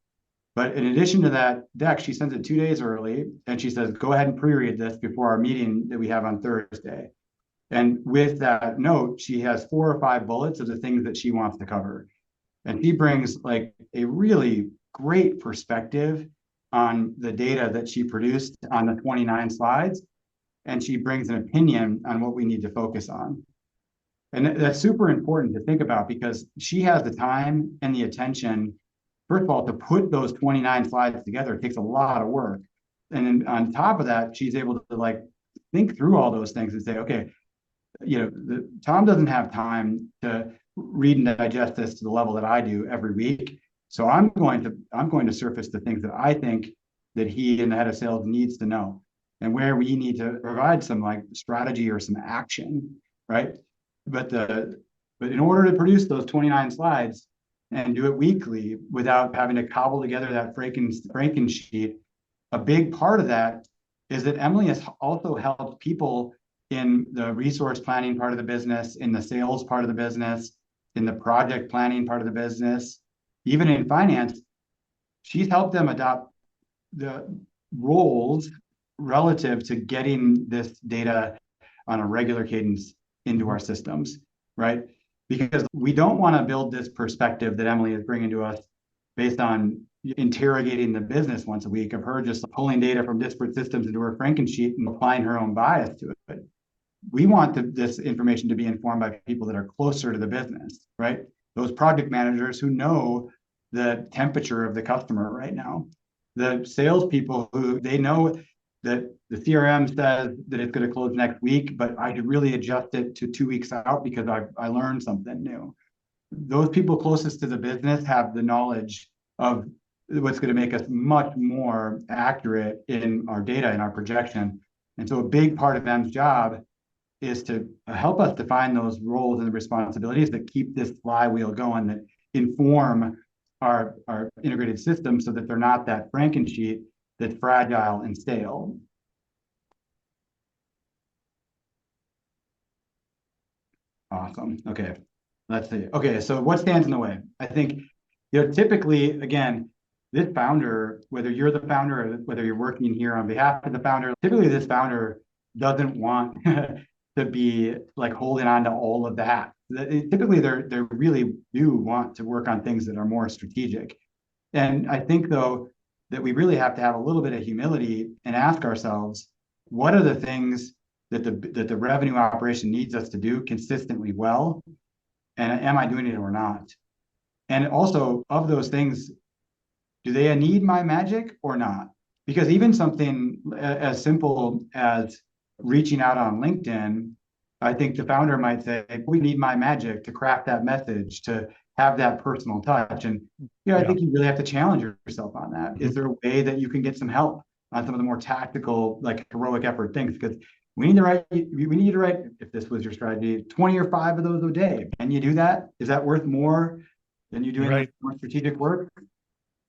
Speaker 2: But in addition to that deck, she sends it 2 days early, and she says, go ahead and pre-read this before our meeting that we have on Thursday. And with that note, she has 4 or 5 bullets of the things that she wants to cover. And she brings like a really great perspective on the data that she produced on the 29 slides. And she brings an opinion on what we need to focus on. And that's super important to think about, because she has the time and the attention, first of all, to put those 29 slides together. It takes a lot of work. And then on top of that, she's able to think through all those things and say, okay, Tom doesn't have time to read and digest this to the level that I do every week. So I'm going to surface the things that I think that he and the head of sales needs to know, and where we need to provide some strategy or some action, right? But in order to produce those 29 slides and do it weekly without having to cobble together that Franken sheet, a big part of that is that Emily has also helped people in the resource planning part of the business, in the sales part of the business, in the project planning part of the business, even in finance. She's helped them adopt the roles relative to getting this data on a regular cadence into our systems, right? Because we don't want to build this perspective that Emily is bringing to us based on interrogating the business once a week, of her just pulling data from disparate systems into her Franken sheet and applying her own bias to it. We want this information to be informed by people that are closer to the business, right? Those project managers who know the temperature of the customer right now. The salespeople who they know that the CRM says that it's going to close next week, but I could really adjust it to 2 weeks out because I learned something new. Those people closest to the business have the knowledge of what's going to make us much more accurate in our data and our projection. And so a big part of M's job is to help us define those roles and the responsibilities that keep this flywheel going, that inform our integrated system so that they're not that Franken sheet that's fragile and stale. Awesome. Okay, let's see. Okay, so what stands in the way? I think, typically, again, this founder, whether you're the founder or whether you're working here on behalf of the founder, typically this founder doesn't want to be holding on to all of the hats. Typically, they really do want to work on things that are more strategic. And I think, though, that we really have to have a little bit of humility and ask ourselves, what are the things that the revenue operation needs us to do consistently well? And am I doing it or not? And also, of those things, do they need my magic or not? Because even something as simple as reaching out on LinkedIn I think the founder might say, we need my magic to craft that message, to have that personal touch. And I
Speaker 1: Yeah.
Speaker 2: think you really have to challenge yourself on that.
Speaker 1: Mhm.
Speaker 2: Is there a way that you can get some help on some of the more tactical, like heroic effort things? Because we need to write, if this was your strategy, 20 or 5 of those a day. Can you do that? Is that worth more than you doing the
Speaker 1: Right.
Speaker 2: more strategic work?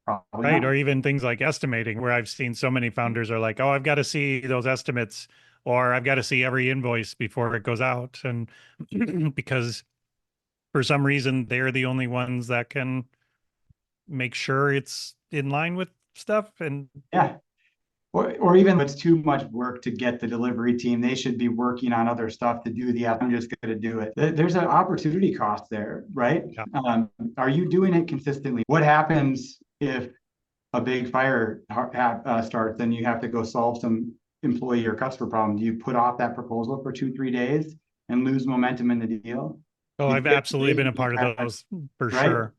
Speaker 2: Probably
Speaker 1: Right.
Speaker 2: not.
Speaker 1: Or even things like estimating, where I've seen so many founders are like, oh, I've got to see those estimates, or I've got to see every invoice before it goes out. And because for some reason, they're the only ones that can make sure it's in line with stuff. And
Speaker 2: Yeah. Or even if it's too much work to get the delivery team, they should be working on other stuff to do the, I'm just going to do it. There's an opportunity cost there, right?
Speaker 1: yeah.
Speaker 2: Are you doing it consistently? What happens if a big fire starts and you have to go solve some employee or customer problem? Do you put off that proposal for 2, 3 days and lose momentum in the deal?
Speaker 1: Oh,
Speaker 2: Do you
Speaker 1: I've
Speaker 2: take
Speaker 1: absolutely been
Speaker 2: break,
Speaker 1: a part of those for
Speaker 2: right?
Speaker 1: sure.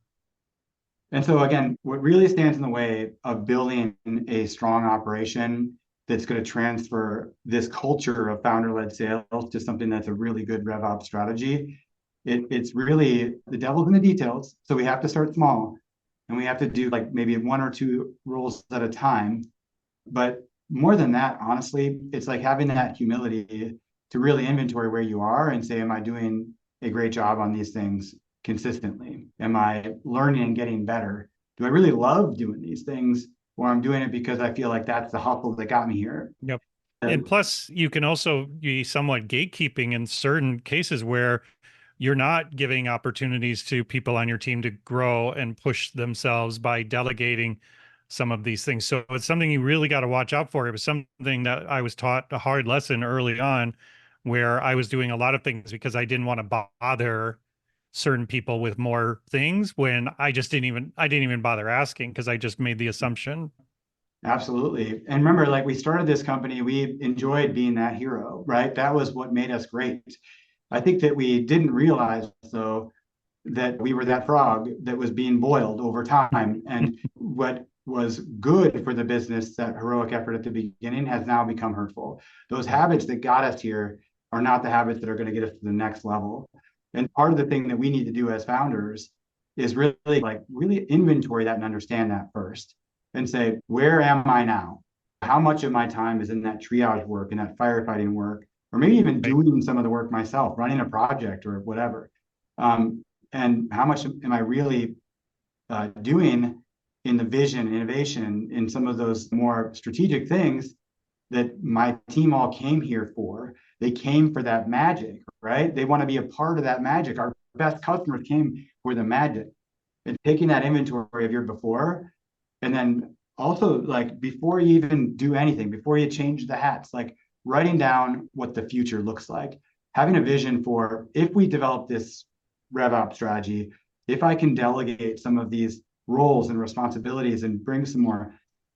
Speaker 2: And so again, what really stands in the way of building a strong operation that's going to transfer this culture of founder-led sales to something that's a really good RevOps strategy, it's really the devil's in the details. So we have to start small, and we have to do like maybe 1 or 2 roles at a time. But more than that, honestly, it's like having that humility to really inventory where you are and say, am I doing a great job on these things consistently? Am I learning and getting better? Do I really love doing these things, or I'm doing it because I feel like that's the hustle that got me here?
Speaker 1: Yep. And
Speaker 2: And
Speaker 1: plus, you can also be somewhat gatekeeping in certain cases where you're not giving opportunities to people on your team to grow and push themselves by delegating some of these things. So it's something you really got to watch out for. It was something that I was taught a hard lesson early on, where I was doing a lot of things because I didn't want to bother certain people with more things when I didn't even bother asking because I just made the assumption.
Speaker 2: absolutely. And remember, like we started this company, we enjoyed being that hero, right? That was what made us great. I think that we didn't realize, though, that we were that frog that was being boiled over time. And what was good for the business, that heroic effort at the beginning, has now become hurtful. Those habits that got us here are not the habits that are going to get us to the next level. And part of the thing that we need to do as founders is really inventory that and understand that first and say, where am I now? How much of my time is in that triage work and that firefighting work, or maybe even
Speaker 1: Right.
Speaker 2: doing some of the work myself, running a project or whatever. And how much am I really doing in the vision, innovation, in some of those more strategic things that my team all came here for? They came for that magic, right? They want to be a part of that magic. Our best customers came for the magic. And taking that inventory of your before, and then also like before you even do anything, before you change the hats, like writing down what the future looks like, having a vision for, if we develop this RevOps strategy, if I can delegate some of these roles and responsibilities and bring some more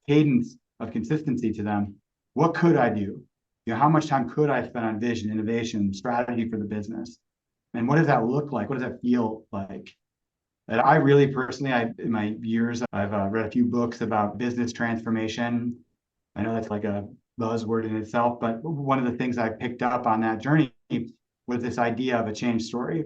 Speaker 2: cadence of consistency to them, what could I do? How much time could I spend on vision, innovation, strategy for the business? And what does that look like? What does that feel like? And I really personally, in my years, I've read a few books about business transformation. I know that's like a buzzword in itself, but one of the things I picked up on that journey was this idea of a change story.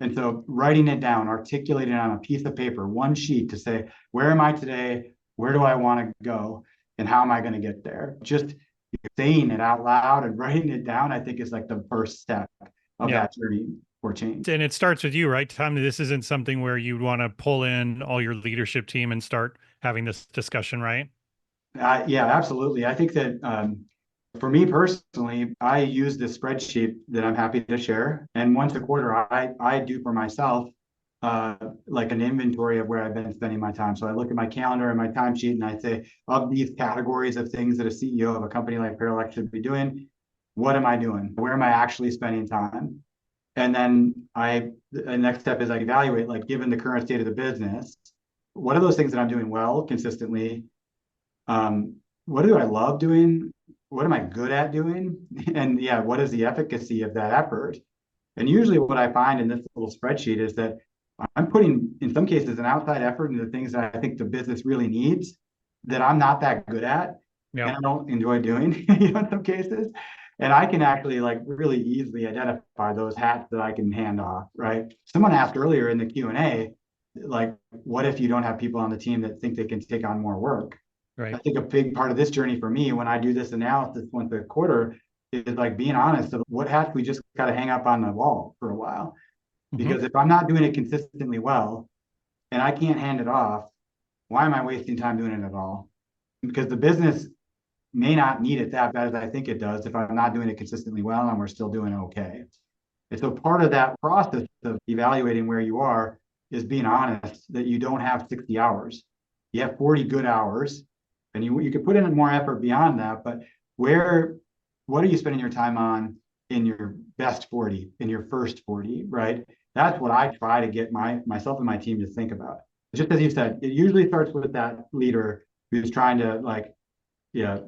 Speaker 2: And so writing it down, articulating it on a piece of paper, one sheet, to say, where am I today? Where do I want to go? And how am I going to get there? Just saying it out loud and writing it down, I think, is like the first step of
Speaker 1: Yeah.
Speaker 2: that journey for change.
Speaker 1: And it starts with you, right, Tom? This isn't something where you want to pull in all your leadership team and start having this discussion, right?
Speaker 2: Yeah, absolutely. I think that for me personally, I use this spreadsheet that I'm happy to share. And once a quarter, I do for myself uh, like an inventory of where I've been spending my time. So I look at my calendar and my timesheet and I say, of these categories of things that a CEO of a company like Parallax should be doing, what am I doing? Where am I actually spending time? And then the next step is I evaluate, like, given the current state of the business, what are those things that I'm doing well consistently? What do I love doing? What am I good at doing? And yeah, what is the efficacy of that effort? And usually what I find in this little spreadsheet is that I'm putting, in some cases, an outside effort into things that I think the business really needs that I'm not that good at
Speaker 1: Yeah.
Speaker 2: and I don't enjoy doing, in some cases. And I can actually like really easily identify those hats that I can hand off, right? Someone asked earlier in the Q&A, like, what if you don't have people on the team that think they can take on more work? I
Speaker 1: Right.
Speaker 2: think a big part of this journey for me when I do this analysis once a quarter is like being honest of what hats we just got to hang up on the wall for a while.
Speaker 1: Hmm.
Speaker 2: Because if I'm not doing it consistently well and I can't hand it off, why am I wasting time doing it at all? Because the business may not need it that bad as I think it does if I'm not doing it consistently well and we're still doing okay. And so part of that process of evaluating where you are is being honest that you don't have 60 hours. You have 40 good hours, and you could put in more effort beyond that, but where what are you spending your time on in your best 40, in your first 40, right? That's what I try to get myself and my team to think about. Just as you said, it usually starts with that leader who's trying to like, yeah,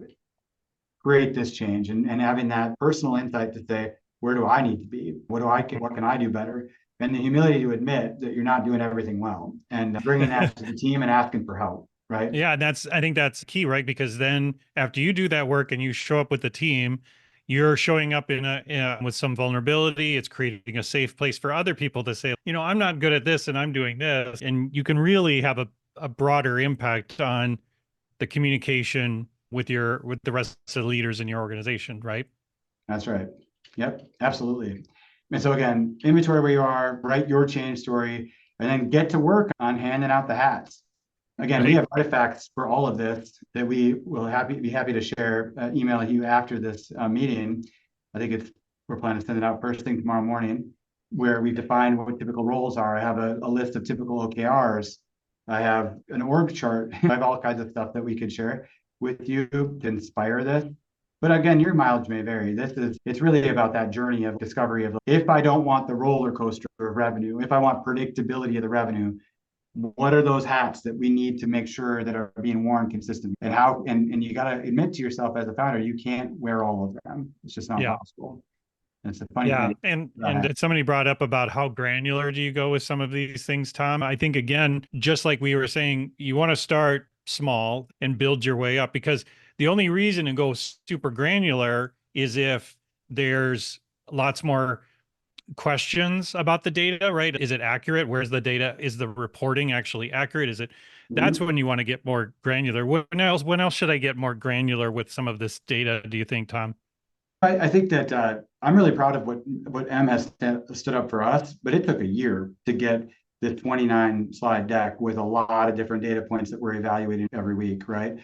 Speaker 2: create this change and having that personal insight to say, where do I need to be? What can I do better? And the humility to admit that you're not doing everything well and bringing that to the team and asking for help, right?
Speaker 1: Yeah, I think that's key, right? Because then after you do that work and you show up with the team, you're showing up with some vulnerability. It's creating a safe place for other people to say, I'm not good at this and I'm doing this. And you can really have a broader impact on the communication with the rest of the leaders in your organization, right?
Speaker 2: That's right. Yep, absolutely. And so again, inventory where you are, write your change story, and then get to work on handing out the hats. Again, we
Speaker 1: Right.
Speaker 2: have artifacts for all of this that we will be happy to share, email you after this meeting. I think we're planning to send it out first thing tomorrow morning, where we've defined what typical roles are. I have a list of typical OKRs. I have an org chart. I have all kinds of stuff that we could share with you to inspire this. But again, your mileage may vary. It's really about that journey of discovery of if I don't want the roller coaster of revenue, if I want predictability of the revenue, what are those hats that we need to make sure that are being worn consistently and how and you got to admit to yourself as a founder you can't wear all of them. It's just not
Speaker 1: Yeah.
Speaker 2: possible. And it's a funny
Speaker 1: Yeah,
Speaker 2: thing
Speaker 1: and somebody brought up about how granular do you go with some of these things, Tom? I think again, just like we were saying, you want to start small and build your way up because the only reason to go super granular is if there's lots more questions about the data, right? Is it accurate? Where's the data? Is the reporting actually accurate? Is it That's
Speaker 2: Mhm.
Speaker 1: when you want to get more granular. When else should I get more granular with some of this data, do you think, Tom?
Speaker 2: I think that I'm really proud of what M has stood up for us, but it took a year to get the 29 slide deck with a lot of different data points that we're evaluating every week, right?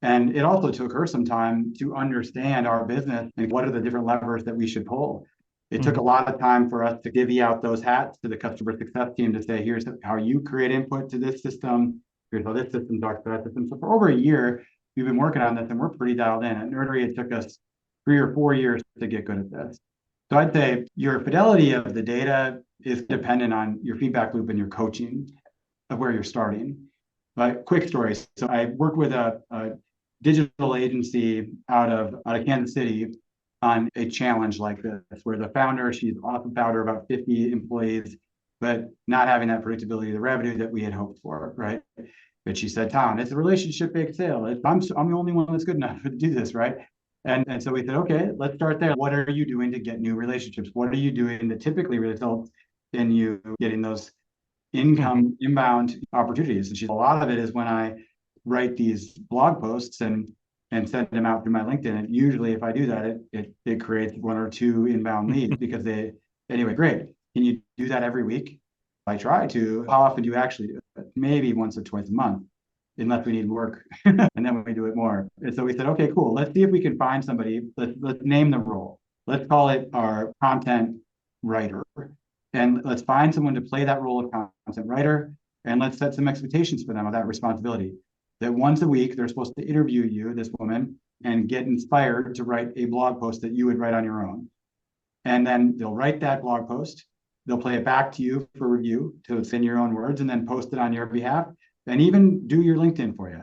Speaker 2: And it also took her some time to understand our business and what are the different levers that we should pull. It took a
Speaker 1: Mhm.
Speaker 2: lot of time for us to divvy out those hats to the customer success team to say, here's how you create input to this system. Here's how this system talks to that system. So for over a year, we've been working on this and we're pretty dialed in. At Nerdery, it took us 3 or 4 years to get good at this. So I'd say your fidelity of the data is dependent on your feedback loop and your coaching of where you're starting. But quick stories. So I worked with a digital agency out of Kansas City on a challenge like this, where the founder, she's an awesome founder, about 50 employees, but not having that predictability of the revenue that we had hoped for, right? But she said, Tom, it's a relationship-based sale. I'm the only one that's good enough to do this, right? And so we said, okay, let's start there. What are you doing to get new relationships? What are you doing that typically results in you getting those
Speaker 1: Mhm.
Speaker 2: inbound opportunities? And a lot of it is when I write these blog posts and send them out through my LinkedIn. And usually if I do that, it creates one or two inbound leads because anyway, great. Can you do that every week? I try to. How often do you actually do it? Maybe once or twice a month, unless we need work. And then we do it more. And so we said, okay, cool. Let's see if we can find somebody. Let's name the role. Let's call it our content writer. And let's find someone to play that role of content writer. And let's set some expectations for them of that responsibility. That once a week, they're supposed to interview you, this woman, and get inspired to write a blog post that you would write on your own. And then they'll write that blog post. They'll play it back to you for review to it's in your own words and then post it on your behalf and even do your LinkedIn for you.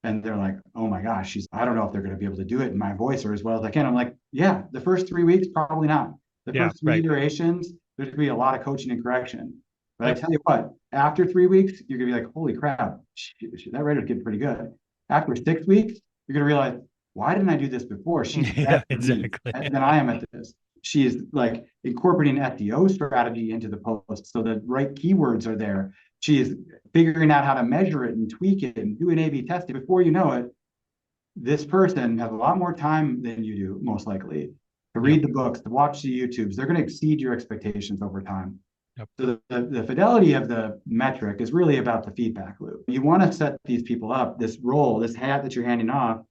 Speaker 2: And they're like, oh my gosh, I don't know if they're going to be able to do it in my voice or as well as I can. I'm like, yeah, the first 3 weeks, probably not. The
Speaker 1: Yeah,
Speaker 2: first three
Speaker 1: right.
Speaker 2: iterations, there's going to be a lot of coaching and correction. But I
Speaker 1: Yep.
Speaker 2: tell you what, after 3 weeks, you're going to be like, holy crap, that writer's getting pretty good. After 6 weeks, you're going to realize, why didn't I do this before? She's better
Speaker 1: Yeah, exactly.
Speaker 2: than I am at this. She's like incorporating SEO strategy into the post so the right keywords are there. She is figuring out how to measure it and tweak it and do an A/B testing. Before you know it, this person has a lot more time than you do, most likely, to
Speaker 1: Yep.
Speaker 2: read the books, to watch the YouTubes. They're going to exceed your expectations over time.
Speaker 1: Yep.
Speaker 2: So the fidelity of the metric is really about the feedback loop. You want to set these people up, this role, this hat that you're handing off.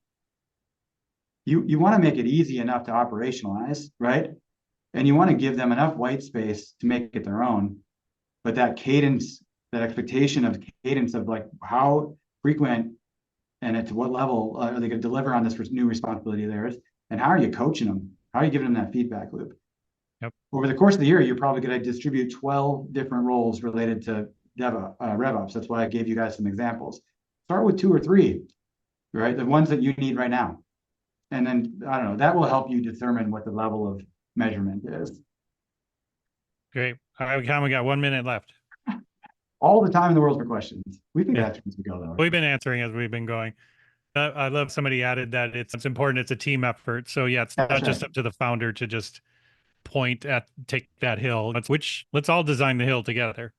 Speaker 2: You want to make it easy enough to operationalize, right? And you want to give them enough white space to make it their own. But that cadence, that expectation of cadence of like how frequent and at what level are they going to deliver on this new responsibility of theirs? And how are you coaching them? How are you giving them that feedback loop?
Speaker 1: Yep.
Speaker 2: Over the course of the year, you're probably going to distribute 12 different roles related to RevOps. That's why I gave you guys some examples. Start with 2 or 3, right? The ones that you need right now. And then, I don't know, that will help you determine what the level of measurement is.
Speaker 1: Great. All right, we got 1 minute left.
Speaker 2: All the time in the world for questions. We've been
Speaker 1: Yeah.
Speaker 2: answering as we go, though.
Speaker 1: We've been answering as we've been going. I love somebody added that it's important. It's a team effort. So yeah, it's
Speaker 2: That's
Speaker 1: not just
Speaker 2: right.
Speaker 1: up to the founder to just take that hill. Let's all design the hill together.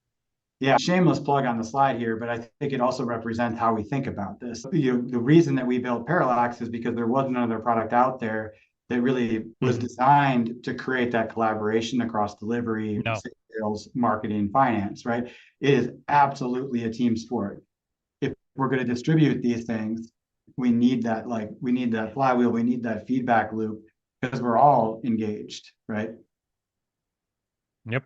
Speaker 2: Yeah, shameless plug on the slide here, but I think it also represents how we think about this. The reason that we built Parallax is because there wasn't another product out there that really was designed to create that collaboration across delivery,
Speaker 1: No.
Speaker 2: sales, marketing, finance, right? It is absolutely a team sport. If we're going to distribute these things, we need that flywheel, we need that feedback loop because we're all engaged, right?
Speaker 1: Yep.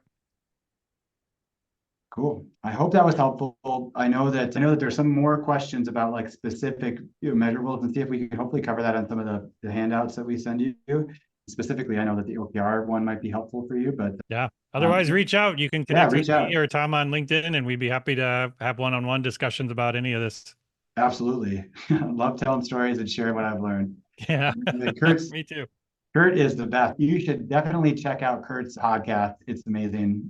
Speaker 2: Cool. I hope that was helpful. I know that there's some more questions about like specific measurables, and see if we can hopefully cover that on some of the handouts that we send you. Specifically, I know that the OKR one might be helpful for you, but
Speaker 1: yeah. Otherwise, reach out. You can connect with me or Tom on LinkedIn, and we'd be happy to have one-on-one discussions about any of this.
Speaker 2: Absolutely. Love telling stories and sharing what I've learned.
Speaker 1: Yeah.
Speaker 2: Kurt's,
Speaker 1: me too.
Speaker 2: Kurt is the best. You should definitely check out Kurt's podcast. It's amazing.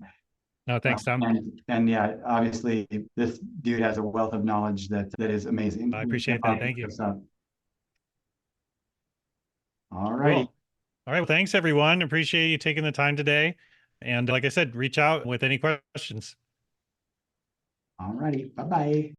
Speaker 1: No, thanks, Tom.
Speaker 2: And yeah, obviously this dude has a wealth of knowledge that is amazing.
Speaker 1: I appreciate that. Thank you.
Speaker 2: All righty.
Speaker 1: Cool. All right. Well, thanks everyone. Appreciate you taking the time today. And like I said, reach out with any questions.
Speaker 2: All righty. Bye-bye.